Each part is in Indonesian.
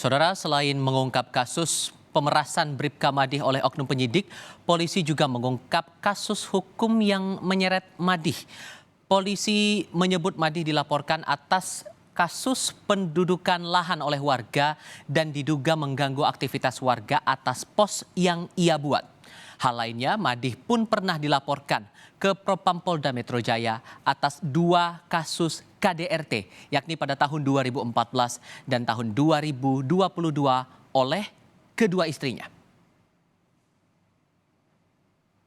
Saudara, selain mengungkap kasus pemerasan Bribka Madih oleh oknum penyidik, polisi juga mengungkap kasus hukum yang menyeret Madih. Polisi menyebut Madih dilaporkan atas kasus pendudukan lahan oleh warga dan diduga mengganggu aktivitas warga atas pos yang ia buat. Hal lainnya, Madih pun pernah dilaporkan ke Propam Polda Metro Jaya atas 2 kasus KDRT, yakni pada tahun 2014 dan tahun 2022 oleh kedua istrinya.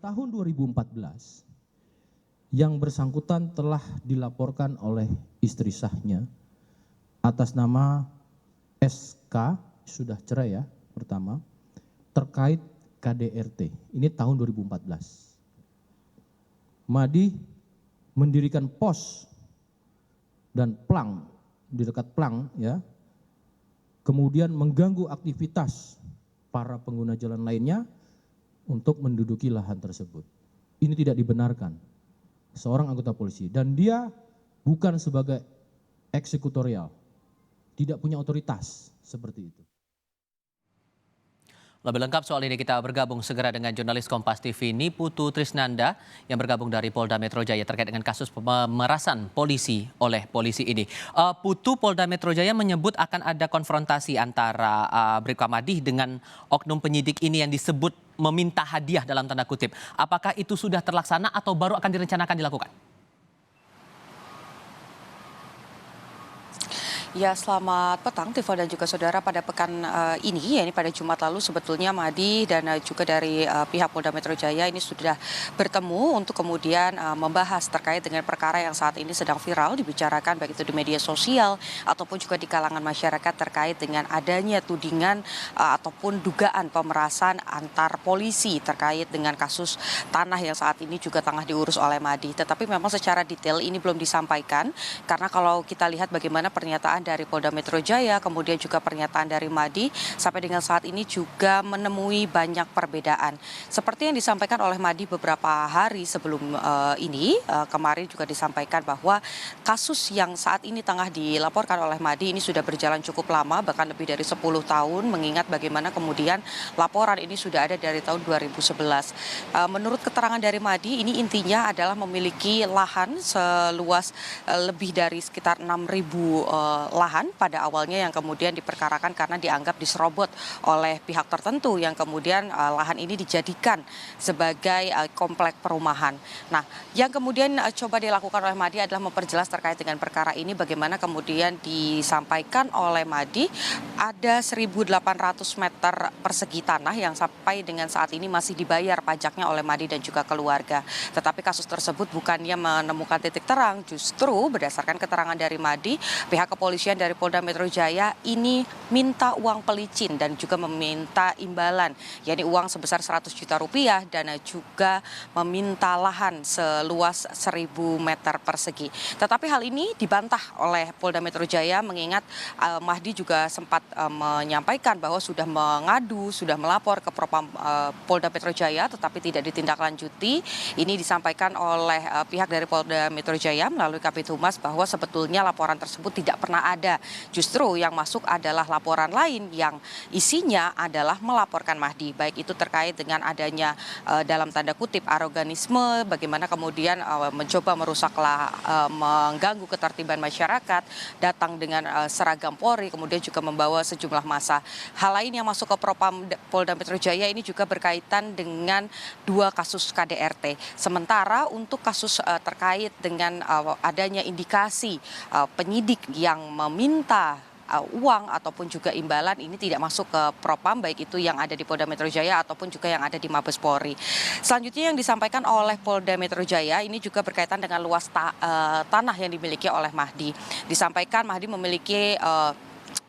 Tahun 2014, yang bersangkutan telah dilaporkan oleh istri sahnya atas nama SK, sudah cerai ya, pertama, terkait KDRT. Ini tahun 2014. Madih mendirikan pos dan plang di dekat plang ya. Kemudian mengganggu aktivitas para pengguna jalan lainnya untuk menduduki lahan tersebut. Ini tidak dibenarkan. Seorang anggota polisi dan dia bukan sebagai eksekutorial. Tidak punya otoritas seperti itu. Lebih lengkap soal ini kita bergabung segera dengan jurnalis Kompas TV Niputu Trisnanda yang bergabung dari Polda Metro Jaya terkait dengan kasus pemerasan polisi oleh polisi ini. Putu, Polda Metro Jaya menyebut akan ada konfrontasi antara Bribka Madih dengan oknum penyidik ini yang disebut meminta hadiah dalam tanda kutip. Apakah itu sudah terlaksana atau baru akan direncanakan dilakukan? Ya, selamat petang Tifa dan juga saudara. Pada pekan ini, ya ini pada Jumat lalu sebetulnya Madih dan juga dari pihak Polda Metro Jaya ini sudah bertemu untuk kemudian membahas terkait dengan perkara yang saat ini sedang viral dibicarakan baik itu di media sosial ataupun juga di kalangan masyarakat terkait dengan adanya tudingan ataupun dugaan pemerasan antar polisi terkait dengan kasus tanah yang saat ini juga tengah diurus oleh Madih. Tetapi memang secara detail ini belum disampaikan karena kalau kita lihat bagaimana pernyataan dari Polda Metro Jaya, kemudian juga pernyataan dari Madih sampai dengan saat ini juga menemui banyak perbedaan. Seperti yang disampaikan oleh Madih beberapa hari sebelum ini, kemarin juga disampaikan bahwa kasus yang saat ini tengah dilaporkan oleh Madih ini sudah berjalan cukup lama, bahkan lebih dari 10 tahun, mengingat bagaimana kemudian laporan ini sudah ada dari tahun 2011. Menurut keterangan dari Madih, ini intinya adalah memiliki lahan seluas lebih dari sekitar 6.000 lahan pada awalnya yang kemudian diperkarakan karena dianggap diserobot oleh pihak tertentu yang kemudian lahan ini dijadikan sebagai komplek perumahan. Nah, yang kemudian coba dilakukan oleh Madih adalah memperjelas terkait dengan perkara ini bagaimana kemudian disampaikan oleh Madih ada 1.800 meter persegi tanah yang sampai dengan saat ini masih dibayar pajaknya oleh Madih dan juga keluarga. Tetapi kasus tersebut bukannya menemukan titik terang, justru berdasarkan keterangan dari Madih, pihak kepolisian dari Polda Metro Jaya ini minta uang pelicin dan juga meminta imbalan, yakni uang sebesar 100 juta rupiah dan juga meminta lahan seluas 1.000 meter persegi. Tetapi hal ini dibantah oleh Polda Metro Jaya mengingat Madih juga sempat menyampaikan bahwa sudah mengadu, sudah melapor ke Propam Polda Metro Jaya tetapi tidak ditindaklanjuti. Ini disampaikan oleh pihak dari Polda Metro Jaya melalui Kabid Humas bahwa sebetulnya laporan tersebut tidak pernah ada. Justru yang masuk adalah laporan lain yang isinya adalah melaporkan Madih, baik itu terkait dengan adanya dalam tanda kutip aroganisme, bagaimana kemudian mencoba merusaklah, mengganggu ketertiban masyarakat, datang dengan seragam Polri, kemudian juga membawa sejumlah massa. Hal lain yang masuk ke Propam Polda Metro Jaya ini juga berkaitan dengan 2 kasus KDRT. Sementara untuk kasus terkait dengan adanya indikasi penyidik yang meminta uang ataupun juga imbalan ini tidak masuk ke Propam, baik itu yang ada di Polda Metro Jaya ataupun juga yang ada di Mabes Polri. Selanjutnya yang disampaikan oleh Polda Metro Jaya ini juga berkaitan dengan luas tanah yang dimiliki oleh Madih. Disampaikan Madih memiliki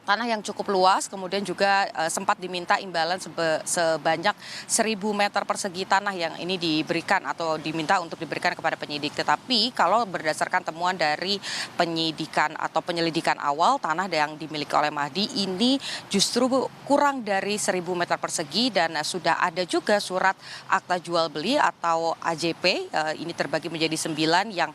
tanah yang cukup luas, kemudian juga sempat diminta imbalan sebanyak 1.000 meter persegi tanah yang ini diberikan atau diminta untuk diberikan kepada penyidik. Tetapi kalau berdasarkan temuan dari penyidikan atau penyelidikan awal, tanah yang dimiliki oleh Madih ini justru kurang dari 1.000 meter persegi dan sudah ada juga surat akta jual beli atau AJP, ini terbagi menjadi 9 yang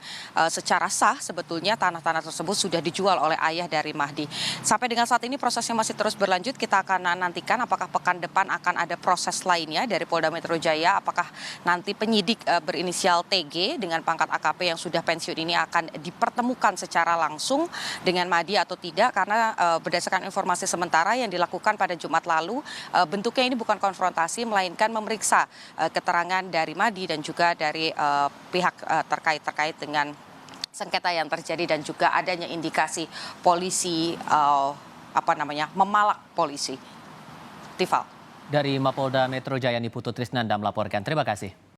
secara sah sebetulnya tanah-tanah tersebut sudah dijual oleh ayah dari Madih. Sampai dengan saat saat ini prosesnya masih terus berlanjut. Kita akan nantikan apakah pekan depan akan ada proses lainnya dari Polda Metro Jaya. Apakah nanti penyidik berinisial TG dengan pangkat AKP yang sudah pensiun ini akan dipertemukan secara langsung dengan Madi atau tidak. Karena berdasarkan informasi sementara yang dilakukan pada Jumat lalu, bentuknya ini bukan konfrontasi melainkan memeriksa keterangan dari Madi dan juga dari pihak terkait dengan sengketa yang terjadi dan juga adanya indikasi polisi memalak polisi. Tifal. Dari Mapolda Metro Jaya Niputu Trisnanda melaporkan. Terima kasih.